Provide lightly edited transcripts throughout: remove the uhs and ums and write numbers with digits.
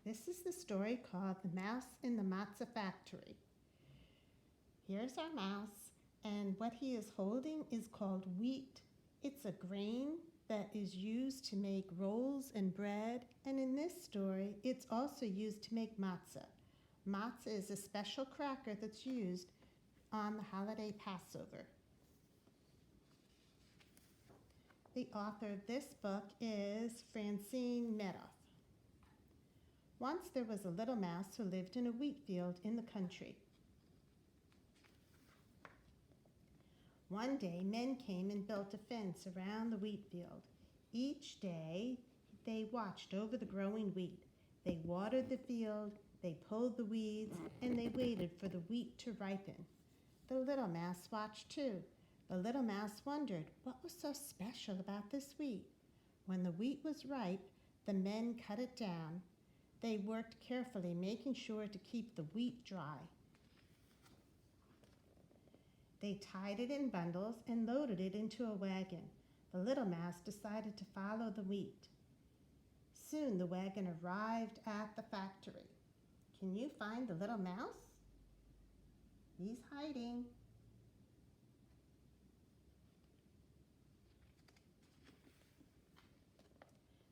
This is the story called The Mouse in the Matzah Factory. Here's our mouse, and what he is holding is called wheat. It's a grain that is used to make rolls and bread, and in this story, it's also used to make matzah. Matzah is a special cracker that's used on the holiday Passover. The author of this book is Francine Medoff. Once there was a little mouse who lived in a wheat field in the country. One day, men came and built a fence around the wheat field. Each day, they watched over the growing wheat. They watered the field, they pulled the weeds, and they waited for the wheat to ripen. The little mouse watched too. The little mouse wondered what was so special about this wheat. When the wheat was ripe, the men cut it down. They worked carefully, making sure to keep the wheat dry. They tied it in bundles and loaded it into a wagon. The little mouse decided to follow the wheat. Soon the wagon arrived at the factory. Can you find the little mouse? He's hiding.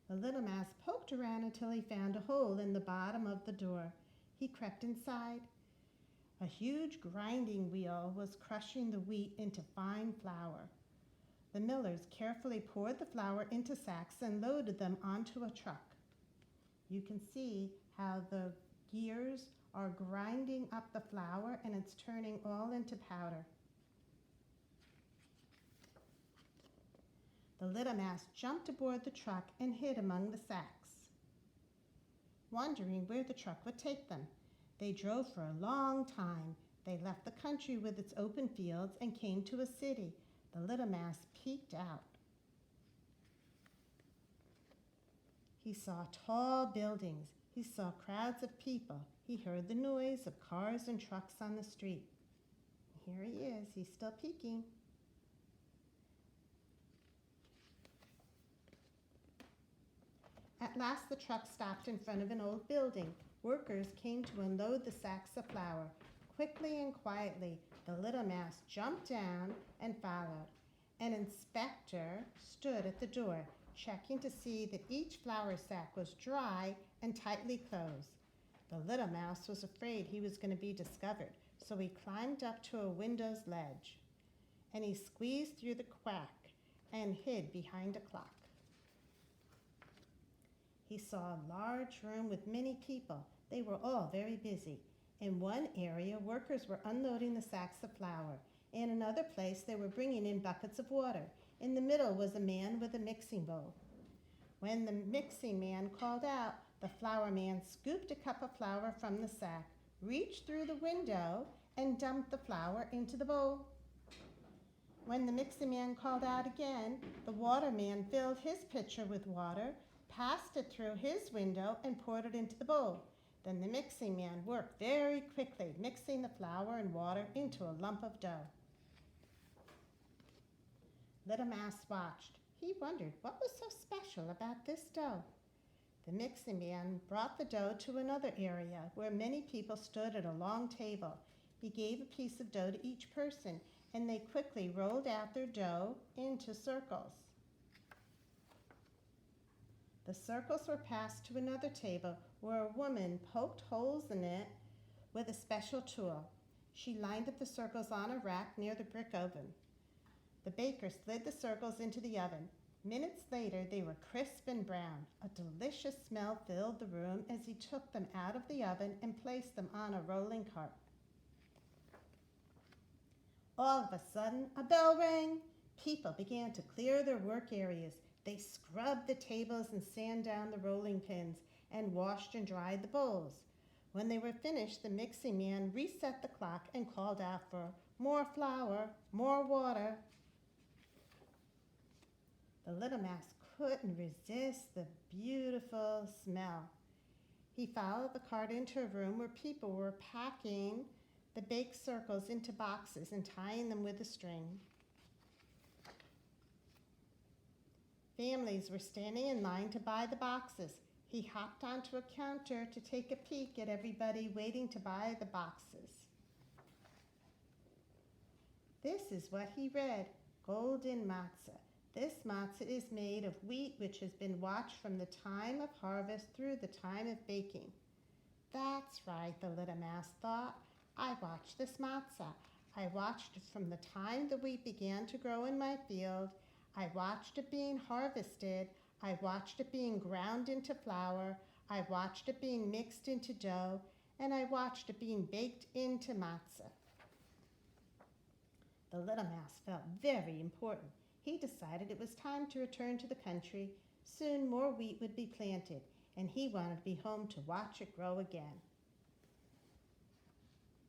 The little mouse poked around until he found a hole in the bottom of the door. He crept inside. A huge grinding wheel was crushing the wheat into fine flour. The millers carefully poured the flour into sacks and loaded them onto a truck. You can see how the gears are grinding up the flour and it's turning all into powder. The little mouse jumped aboard the truck and hid among the sacks, wondering where the truck would take them. They drove for a long time. They left the country with its open fields and came to a city. The little mouse peeked out. He saw tall buildings. He saw crowds of people. He heard the noise of cars and trucks on the street. Here he is. He's still peeking. At last the truck stopped in front of an old building. Workers came to unload the sacks of flour. Quickly and quietly, the little mouse jumped down and followed. An inspector stood at the door, checking to see that each flour sack was dry and tightly closed. The little mouse was afraid he was going to be discovered, so he climbed up to a window's ledge, and he squeezed through the crack and hid behind a clock. He saw a large room with many people. They were all very busy. In one area, workers were unloading the sacks of flour. In another place, they were bringing in buckets of water. In the middle was a man with a mixing bowl. When the mixing man called out, the flour man scooped a cup of flour from the sack, reached through the window, and dumped the flour into the bowl. When the mixing man called out again, the water man filled his pitcher with water, passed it through his window, and poured it into the bowl. Then the mixing man worked very quickly, mixing the flour and water into a lump of dough. Little Mouse watched. He wondered what was so special about this dough. The mixing man brought the dough to another area where many people stood at a long table. He gave a piece of dough to each person, and they quickly rolled out their dough into circles. The circles were passed to another table where a woman poked holes in it with a special tool. She lined up the circles on a rack near the brick oven. The baker slid the circles into the oven. Minutes later, they were crisp and brown. A delicious smell filled the room as he took them out of the oven and placed them on a rolling cart. All of a sudden, a bell rang. People began to clear their work areas. They scrubbed the tables and sand down the rolling pins and washed and dried the bowls. When they were finished, the mixing man reset the clock and called out for more flour, more water. The little mouse couldn't resist the beautiful smell. He followed the cart into a room where people were packing the baked circles into boxes and tying them with a string. Families were standing in line to buy the boxes. He hopped onto a counter to take a peek at everybody waiting to buy the boxes. This is what he read: golden matzah. This matzah is made of wheat which has been watched from the time of harvest through the time of baking. That's right, the little mouse thought. I watched this matzah. I watched it from the time the wheat began to grow in my field. I watched it being harvested. I watched it being ground into flour. I watched it being mixed into dough. And I watched it being baked into matzah. The little mouse felt very important. He decided it was time to return to the country. Soon more wheat would be planted, and he wanted to be home to watch it grow again.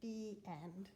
The end.